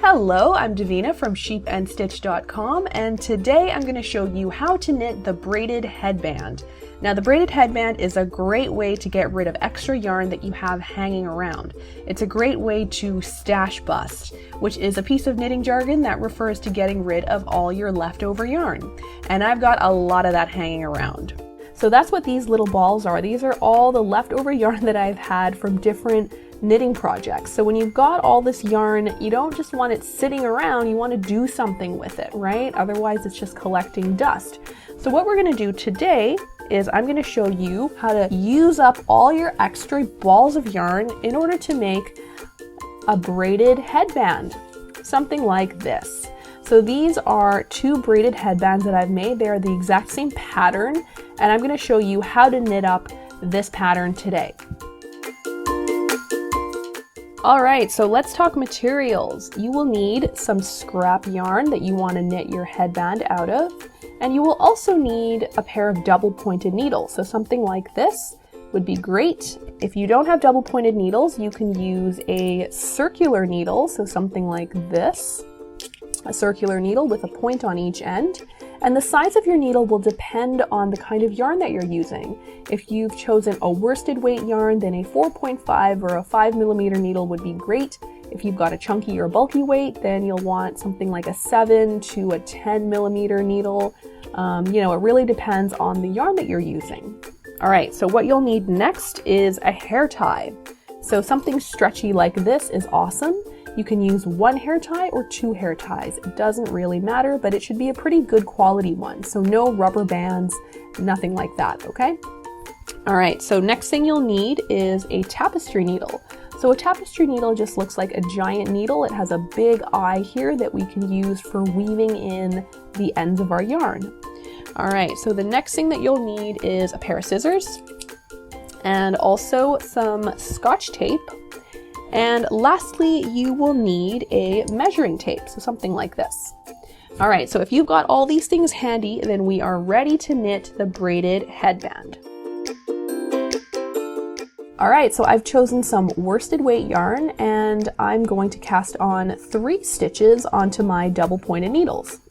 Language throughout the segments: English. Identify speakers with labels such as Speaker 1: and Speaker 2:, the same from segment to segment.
Speaker 1: Hello, I'm Davina from sheepandstitch.com, and today I'm going to show you how to knit the braided headband. Now, the braided headband is a great way to get rid of extra yarn that you have hanging around. It's a great way to stash bust, which is a piece of knitting jargon that refers to getting rid of all your leftover yarn. And I've got a lot of that hanging around. So that's what these little balls are. These are all the leftover yarn that I've had from different knitting projects. So when you've got all this yarn, you don't just want it sitting around, you want to do something with it, right? Otherwise it's just collecting dust. So what we're going to do today is I'm going to show you how to use up all your extra balls of yarn in order to make a braided headband, something like this. So these are two braided headbands that I've made. They are the exact same pattern, and I'm going to show you how to knit up this pattern today. Alright, so let's talk materials. You will need some scrap yarn that you want to knit your headband out of, and you will also need a pair of double pointed needles. So something like this would be great. If you don't have double pointed needles, you can use a circular needle, so something like this. A circular needle with a point on each end. And the size of your needle will depend on the kind of yarn that you're using. If you've chosen a worsted weight yarn, then a 4.5 or a 5mm needle would be great. If you've got a chunky or bulky weight, then you'll want something like a 7 to a 10mm needle. It really depends on the yarn that you're using. All right, so what you'll need next is a hair tie. So something stretchy like this is awesome. You can use one hair tie or two hair ties. It doesn't really matter, but it should be a pretty good quality one. So no rubber bands, nothing like that, okay? All right, so next thing you'll need is a tapestry needle. So a tapestry needle just looks like a giant needle. It has a big eye here that we can use for weaving in the ends of our yarn. All right, so the next thing that you'll need is a pair of scissors and also some Scotch tape. And lastly, you will need a measuring tape, so something like this. All right, so if you've got all these things handy, then we are ready to knit the braided headband. All right, so I've chosen some worsted weight yarn, and I'm going to cast on 3 stitches onto my double pointed needles.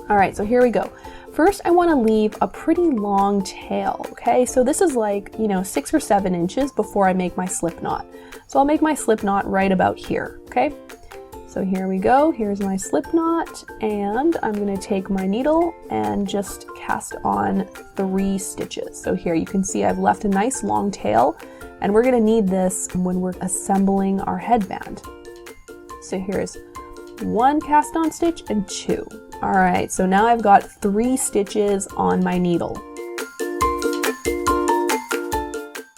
Speaker 1: All right, so here we go. First, I want to leave a pretty long tail, okay? So this is like, 6 or 7 inches before I make my slip knot. So I'll make my slip knot right about here, okay? So here we go, here's my slip knot, and I'm going to take my needle and just cast on 3 stitches. So here you can see I've left a nice long tail, and we're going to need this when we're assembling our headband. So here's 1 cast on stitch and 2. All right, so now I've got 3 stitches on my needle.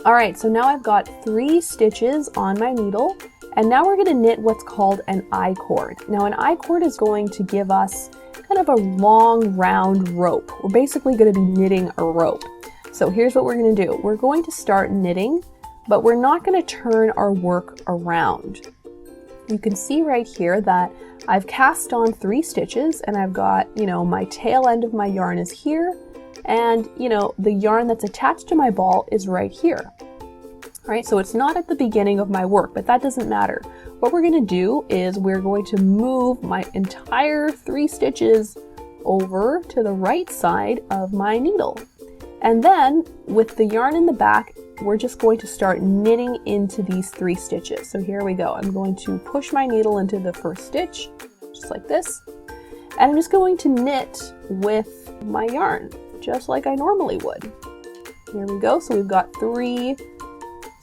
Speaker 1: All right, so now I've got 3 stitches on my needle, and now we're going to knit what's called an I-cord. Now an I-cord is going to give us kind of a long round rope. We're basically going to be knitting a rope. So here's what we're going to do. We're going to start knitting, but we're not going to turn our work around. You can see right here that I've cast on 3 stitches, and I've got, my tail end of my yarn is here, and the yarn that's attached to my ball is right here. All right, so it's not at the beginning of my work, but that doesn't matter. What we're going to do is we're going to move my entire 3 stitches over to the right side of my needle. And then with the yarn in the back, we're just going to start knitting into these 3 stitches. So here we go. I'm going to push my needle into the first stitch, just like this. And I'm just going to knit with my yarn, just like I normally would. Here we go. So we've got 3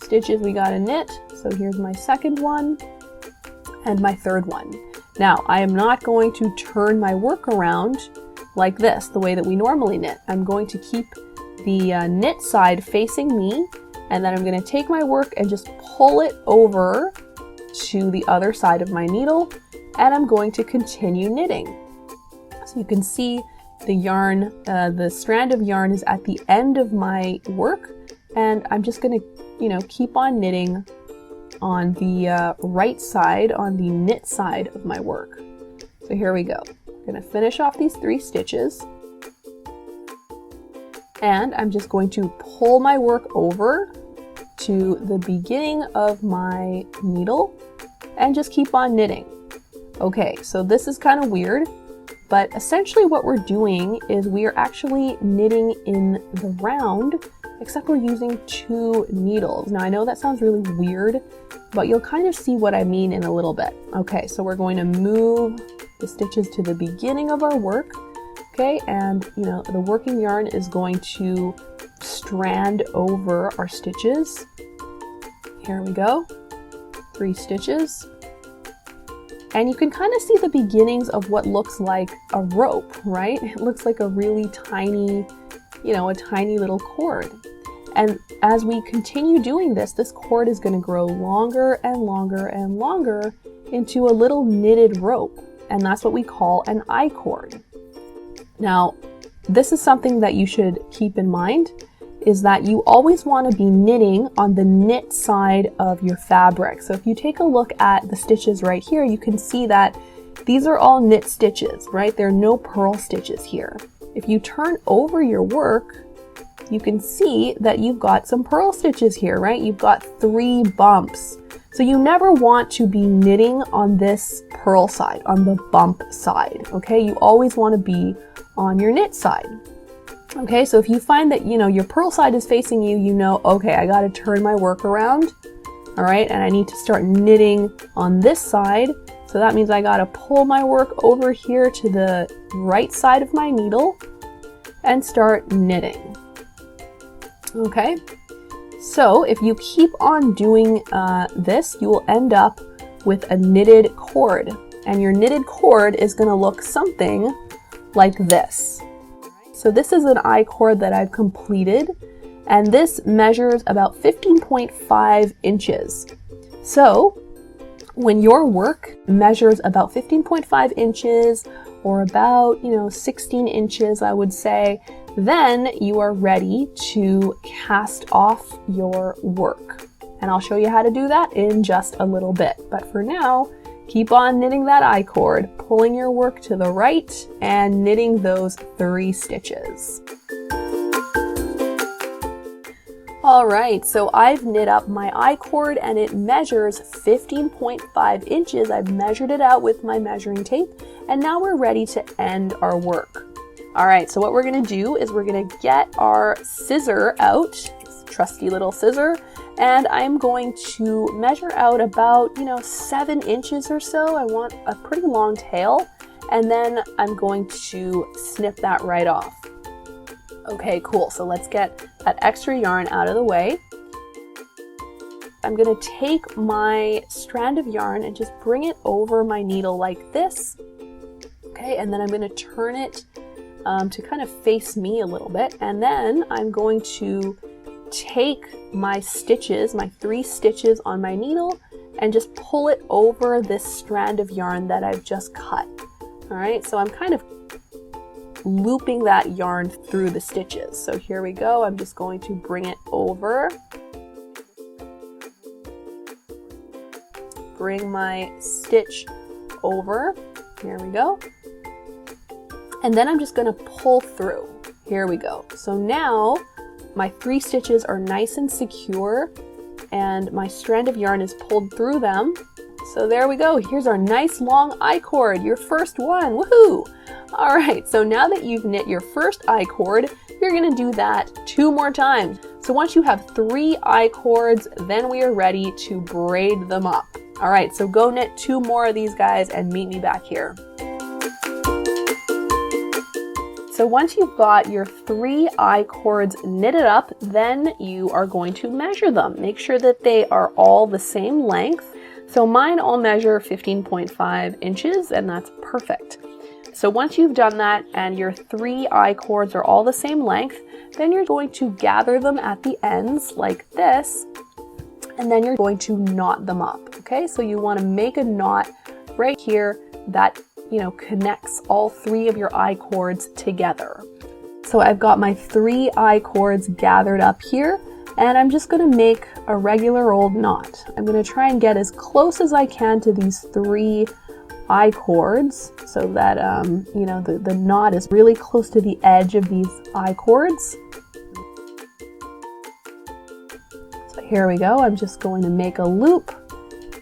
Speaker 1: stitches we got to knit. So here's my second one and my third one. Now, I am not going to turn my work around like this, the way that we normally knit. I'm going to keep the knit side facing me, and then I'm going to take my work and just pull it over to the other side of my needle, and I'm going to continue knitting. So you can see the yarn, the strand of yarn is at the end of my work, and I'm just going to, keep on knitting on the right side, on the knit side of my work. So here we go. I'm going to finish off these 3 stitches. And I'm just going to pull my work over to the beginning of my needle and just keep on knitting. Okay, so this is kind of weird, but essentially what we're doing is we are actually knitting in the round, except we're using 2 needles. Now I know that sounds really weird, but you'll kind of see what I mean in a little bit. Okay, so we're going to move the stitches to the beginning of our work. Okay, and the working yarn is going to strand over our stitches. Here we go, 3 stitches. And you can kind of see the beginnings of what looks like a rope, right? It looks like a really tiny, a tiny little cord. And as we continue doing this, this cord is going to grow longer and longer and longer into a little knitted rope. And that's what we call an I-cord. Now, this is something that you should keep in mind, is that you always want to be knitting on the knit side of your fabric. So if you take a look at the stitches right here, you can see that these are all knit stitches, right? There are no purl stitches here. If you turn over your work, you can see that you've got some purl stitches here, right? You've got 3 bumps. So you never want to be knitting on this purl side, on the bump side, okay? You always want to be on your knit side. Okay, so if you find that, your purl side is facing you, okay, I got to turn my work around, all right, and I need to start knitting on this side. So that means I got to pull my work over here to the right side of my needle and start knitting. Okay, so if you keep on doing this, you will end up with a knitted cord, and your knitted cord is going to look something like this. So this is an I-cord that I've completed, and this measures about 15.5 inches. So when your work measures about 15.5 inches or about, 16 inches, I would say, then you are ready to cast off your work. And I'll show you how to do that in just a little bit. But for now, keep on knitting that I-cord, pulling your work to the right and knitting those 3 stitches. All right, so I've knit up my I-cord and it measures 15.5 inches. I've measured it out with my measuring tape, and now we're ready to end our work. All right, so what we're gonna do is we're gonna get our scissor out, this trusty little scissor, and I'm going to measure out about, 7 inches or so. I want a pretty long tail, and then I'm going to snip that right off. Okay, cool, so let's get that extra yarn out of the way. I'm gonna take my strand of yarn and just bring it over my needle like this. Okay, and then I'm gonna turn it to kind of face me a little bit, and then I'm going to take my stitches, my 3 stitches on my needle, and just pull it over this strand of yarn that I've just cut. All right, so I'm kind of looping that yarn through the stitches. So here we go, I'm just going to bring it over, bring my stitch over, here we go, and then I'm just going to pull through. Here we go. So now my 3 stitches are nice and secure and my strand of yarn is pulled through them. So there we go. Here's our nice long I-cord, your first one. Woohoo! All right, so now that you've knit your first I-cord, you're going to do that 2 more times. So once you have 3 I-cords, then we are ready to braid them up. All right, so go knit 2 more of these guys and meet me back here. So once you've got your 3 I-cords knitted up, then you are going to measure them. Make sure that they are all the same length. So mine all measure 15.5 inches, and that's perfect. So once you've done that and your 3 I-cords are all the same length, then you're going to gather them at the ends like this, and then you're going to knot them up. Okay, so you want to make a knot right here that connects all 3 of your I-cords together. So I've got my 3 I-cords gathered up here, and I'm just going to make a regular old knot. I'm going to try and get as close as I can to these 3 I-cords so that the knot is really close to the edge of these I-cords. So here we go. I'm just going to make a loop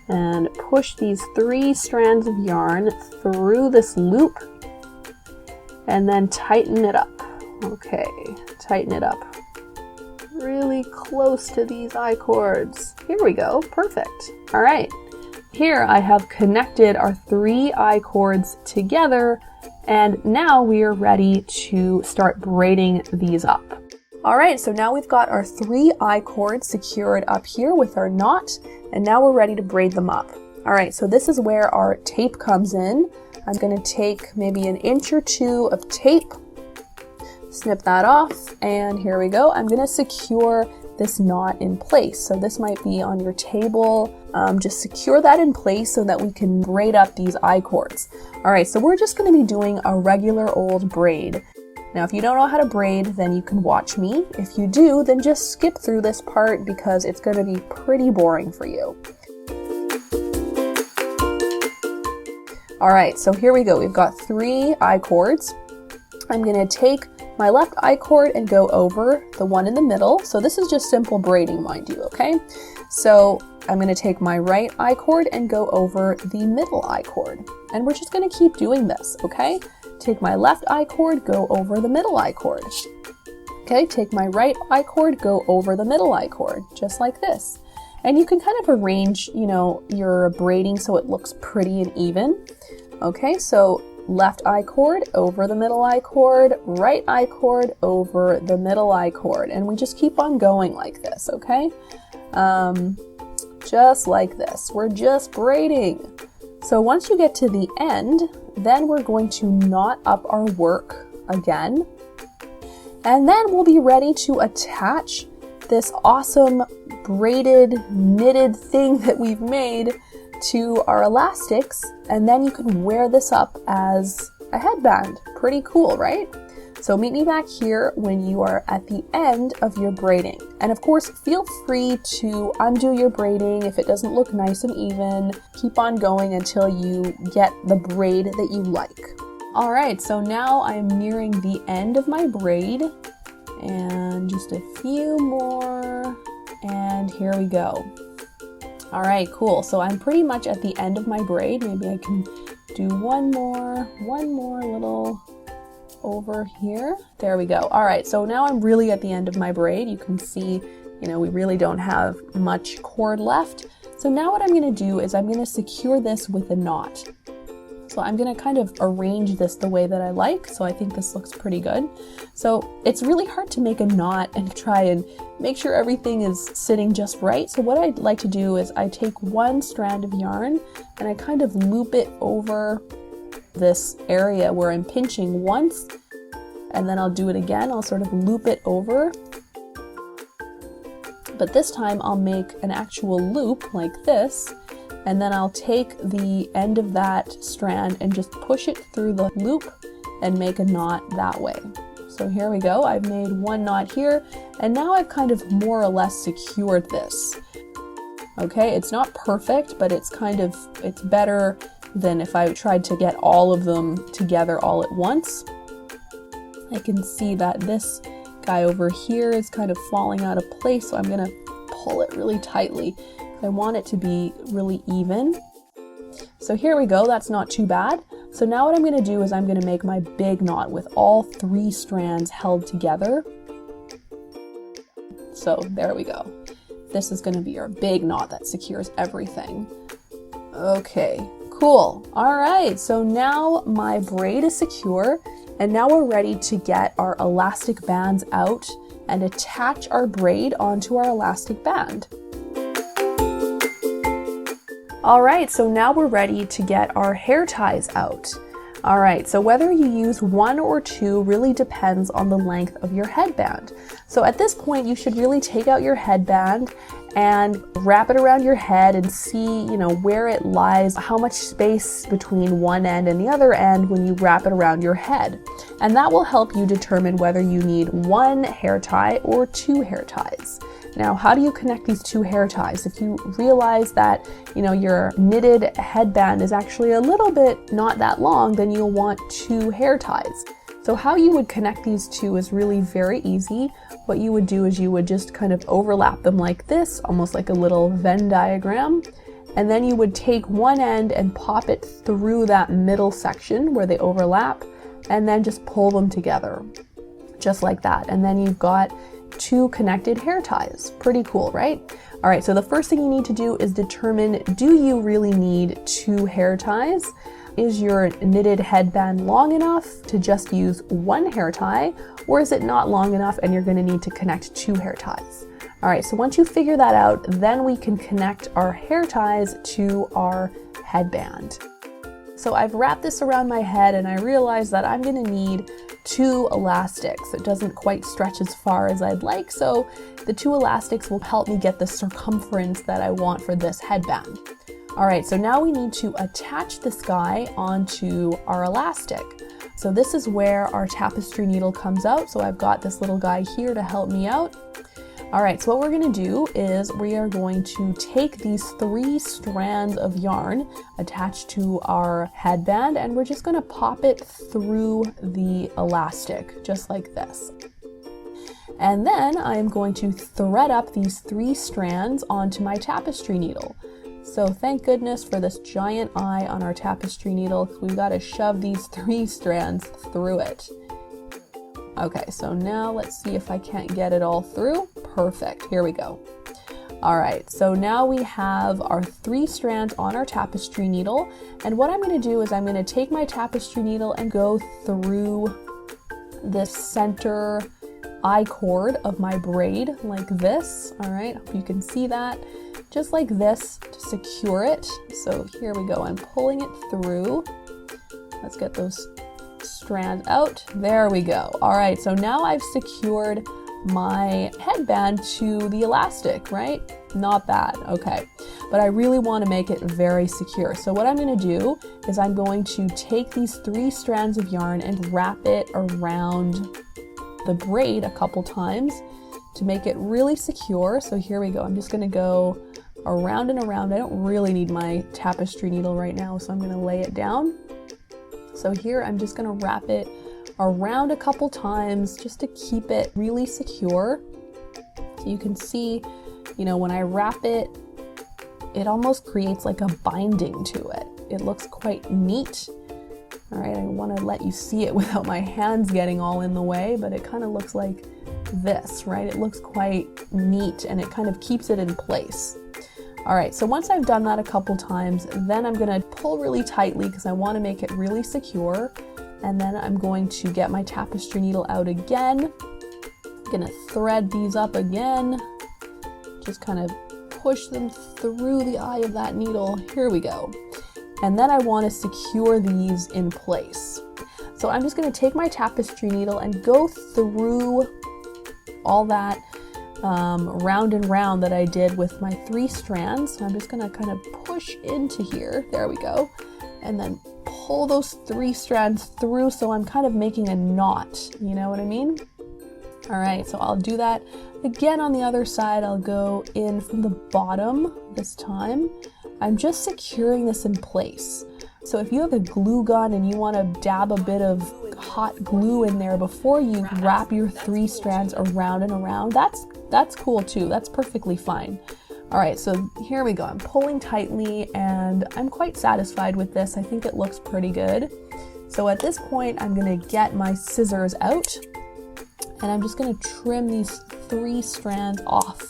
Speaker 1: and push these 3 strands of yarn through this loop and then tighten it up. Okay, tighten it up really close to these I-cords. Here we go, perfect. All right, here I have connected our 3 I-cords together, and now we are ready to start braiding these up. All right, so now we've got our 3 I-cords secured up here with our knot, and now we're ready to braid them up. All right, so this is where our tape comes in. I'm gonna take maybe an inch or 2 of tape, snip that off, and here we go. I'm gonna secure this knot in place. So this might be on your table. Just secure that in place so that we can braid up these I-cords. All right, so we're just gonna be doing a regular old braid. Now, if you don't know how to braid, then you can watch me. If you do, then just skip through this part because it's gonna be pretty boring for you. All right, so here we go. We've got 3 I-cords. I'm gonna take my left I-cord and go over the one in the middle. So this is just simple braiding, mind you, okay? So I'm gonna take my right I-cord and go over the middle I-cord. And we're just gonna keep doing this, okay? Take my left I-cord, go over the middle I-cord. Okay, take my right I-cord, go over the middle I-cord, just like this. And you can kind of arrange, you know, your braiding so it looks pretty and even. Okay, so left I-cord over the middle I-cord, right I-cord over the middle I-cord, and we just keep on going like this, okay? Just like this. We're just braiding. So once you get to the end, then we're going to knot up our work again, and then we'll be ready to attach this awesome braided knitted thing that we've made to our elastics, and then you can wear this up as a headband. Pretty cool, right? So meet me back here when you are at the end of your braiding. And of course, feel free to undo your braiding if it doesn't look nice and even. Keep on going until you get the braid that you like. All right, so now I'm nearing the end of my braid, and just a few more, and here we go. All right, cool. So I'm pretty much at the end of my braid. Maybe I can do one more little over here. There we go. All right, so now I'm really at the end of my braid. You can see, you know, we really don't have much cord left. So now what I'm gonna do is I'm gonna secure this with a knot. So I'm gonna kind of arrange this the way that I like. So I think this looks pretty good. So it's really hard to make a knot and try and make sure everything is sitting just right. So what I'd like to do is I take one strand of yarn and I kind of loop it over this area where I'm pinching once, and then I'll do it again. I'll sort of loop it over, but this time I'll make an actual loop like this, and then I'll take the end of that strand and just push it through the loop and make a knot that way. So here we go. I've made one knot here, and now I've kind of more or less secured this. Okay, it's not perfect, but it's better than if I tried to get all of them together all at once. I can see that this guy over here is kind of falling out of place, so I'm gonna pull it really tightly. I want it to be really even. So here we go, that's not too bad. So now what I'm gonna do is I'm gonna make my big knot with all 3 strands held together. So there we go. This is gonna be our big knot that secures everything. Okay, cool. All right, so now my braid is secure, and now we're ready to get our elastic bands out and attach our braid onto our elastic band. All right, so now we're ready to get our hair ties out. All right, so whether you use 1 or 2 really depends on the length of your headband. So at this point, you should really take out your headband and wrap it around your head and see, you know, where it lies, how much space between one end and the other end when you wrap it around your head. And that will help you determine whether you need 1 hair tie or 2 hair ties. Now, how do you connect these 2 hair ties? If you realize that, you know, your knitted headband is actually a little bit not that long, then you'll want 2 hair ties. So how you would connect these 2 is really very easy. What you would do is you would just kind of overlap them like this, almost like a little Venn diagram. and then you would take one end and pop it through that middle section where they overlap, and then just pull them together, just like that. And then you've got 2 connected hair ties. Pretty cool, right? All right, so the first thing you need to do is determine, do you really need 2 hair ties? Is your knitted headband long enough to just use 1 hair tie, or is it not long enough and you're going to need to connect 2 hair ties? All right, so once you figure that out, then we can connect our hair ties to our headband. So I've wrapped this around my head and I realized that I'm going to need 2 elastics. It doesn't quite stretch as far as I'd like, so the 2 elastics will help me get the circumference that I want for this headband. All right, so now we need to attach this guy onto our elastic. So this is where our tapestry needle comes out. So I've got this little guy here to help me out. All right, so what we're gonna do is we are going to take these 3 strands of yarn attached to our headband, and we're just gonna pop it through the elastic, just like this. And then I'm going to thread up these 3 strands onto my tapestry needle. So thank goodness for this giant eye on our tapestry needle. We've got to shove these 3 strands through it. Okay, so now let's see if I can't get it all through. Perfect, here we go. All right, so now we have our 3 strands on our tapestry needle. And what I'm gonna do is I'm gonna take my tapestry needle and go through this center I cord of my braid like this. All right, hope you can see that. Just like this to secure it. So here we go, I'm pulling it through. Let's get those strands out. There we go. All right, so now I've secured my headband to the elastic, right? Not bad, okay. But I really want to make it very secure. So what I'm going to do is I'm going to take these 3 strands of yarn and wrap it around the braid a couple times to make it really secure. So here we go. I'm just going to go around and around. I don't really need my tapestry needle right now, so I'm going to lay it down. So here I'm just going to wrap it around a couple times just to keep it really secure. So you can see, you know, when I wrap it, it almost creates like a binding to it. It looks quite neat. All right, I want to let you see it without my hands getting all in the way, but it kind of looks like this, right? It looks quite neat and it kind of keeps it in place. All right, so once I've done that a couple times, then I'm gonna pull really tightly because I wanna make it really secure. And then I'm going to get my tapestry needle out again. I'm gonna thread these up again. Just kind of push them through the eye of that needle. Here we go. And then I wanna secure these in place. So I'm just gonna take my tapestry needle and go through all that round and round that I did with my 3 strands. So I'm just gonna kind of push into here, there we go, and then pull those 3 strands through so I'm kind of making a knot, you know what I mean? All right, so I'll do that again on the other side. I'll go in from the bottom this time. I'm just securing this in place. So if you have a glue gun and you want to dab a bit of hot glue in there before you wrap your 3 strands around and around, that's cool too. That's perfectly fine. All right, so here we go. I'm pulling tightly and I'm quite satisfied with this. I think it looks pretty good. So at this point, I'm gonna get my scissors out and I'm just gonna trim these 3 strands off,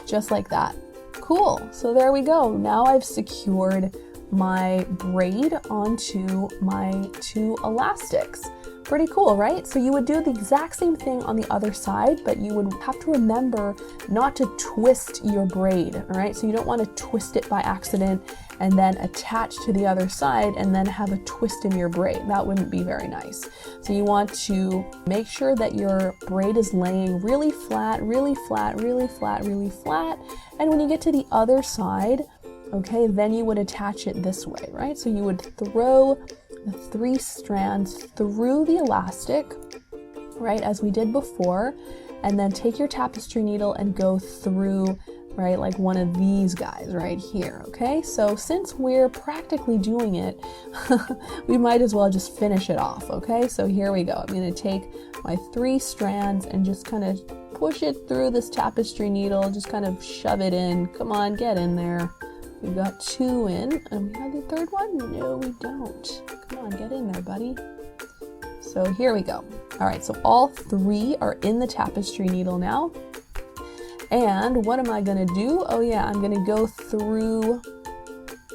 Speaker 1: just like that. Cool, so there we go. Now I've secured my braid onto my 2 elastics. Pretty cool, right? So you would do the exact same thing on the other side, but you would have to remember not to twist your braid, all right? So you don't want to twist it by accident and then attach to the other side and then have a twist in your braid. That wouldn't be very nice. So you want to make sure that your braid is laying really flat, really flat, really flat, really flat. And when you get to the other side, okay, then you would attach it this way, right? So you would throw the 3 strands through the elastic, right, as we did before, and then take your tapestry needle and go through, right, like one of these guys right here, okay? So since we're practically doing it, we might as well just finish it off, okay? So here we go. I'm gonna take my 3 strands and just kind of push it through this tapestry needle, just kind of shove it in. Come on, get in there. We've got 2 in, and we have the 3rd one? No, we don't. Come on, get in there, buddy. So here we go. All right, so all 3 are in the tapestry needle now. And what am I gonna do? Oh yeah, I'm gonna go through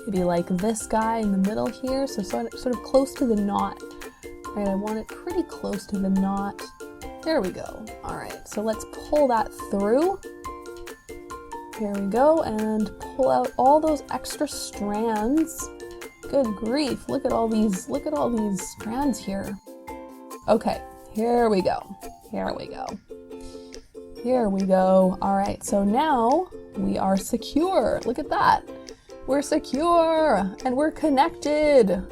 Speaker 1: maybe like this guy in the middle here, so sort of close to the knot. Right, I want it pretty close to the knot. There we go. All right, so let's pull that through. Here we go, and pull out all those extra strands. Good grief, look at all these strands here. Okay, here we go. Here we go. Here we go. All right, so now we are secure. Look at that. We're secure and we're connected.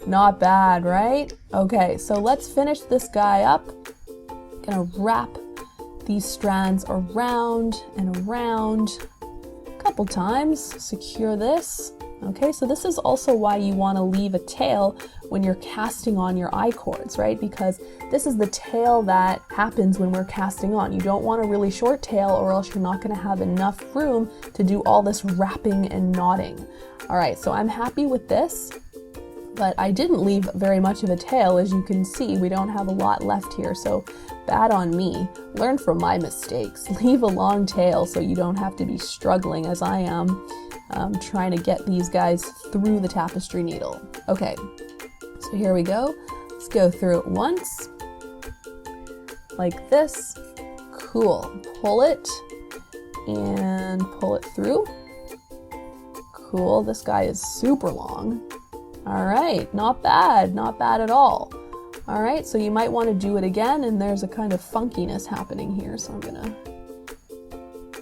Speaker 1: Not bad, right? Okay, so let's finish this guy up. Gonna wrap these strands around and around a couple times. Secure this. Okay, so this is also why you want to leave a tail when you're casting on your I-cords, right? Because this is the tail that happens when we're casting on. You don't want a really short tail, or else you're not going to have enough room to do all this wrapping and knotting. All right, so I'm happy with this, but I didn't leave very much of a tail. As you can see, we don't have a lot left here, so bad on me. Learn from my mistakes. Leave a long tail so you don't have to be struggling as I am. Trying to get these guys through the tapestry needle. Okay, so here we go. Let's go through it once, like this. Cool. Pull it and pull it through. Cool. This guy is super long. All right, not bad at all. All right, so you might want to do it again, and there's a kind of funkiness happening here, so I'm gonna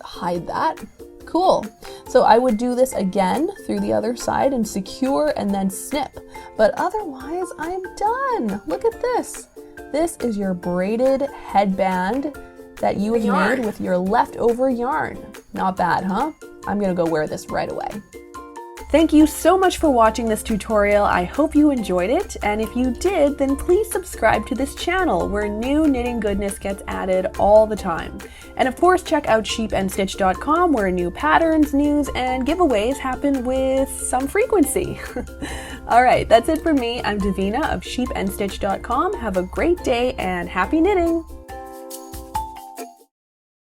Speaker 1: hide that. Cool. So I would do this again through the other side and secure and then snip. But otherwise, I'm done. Look at this. This is your braided headband that you have made with your leftover yarn. Not bad, huh? I'm gonna go wear this right away. Thank you so much for watching this tutorial. I hope you enjoyed it, and if you did, then please subscribe to this channel where new knitting goodness gets added all the time. And of course, check out sheepandstitch.com where new patterns, news, and giveaways happen with some frequency. All right, that's it for me. I'm Davina of sheepandstitch.com. Have a great day and happy knitting!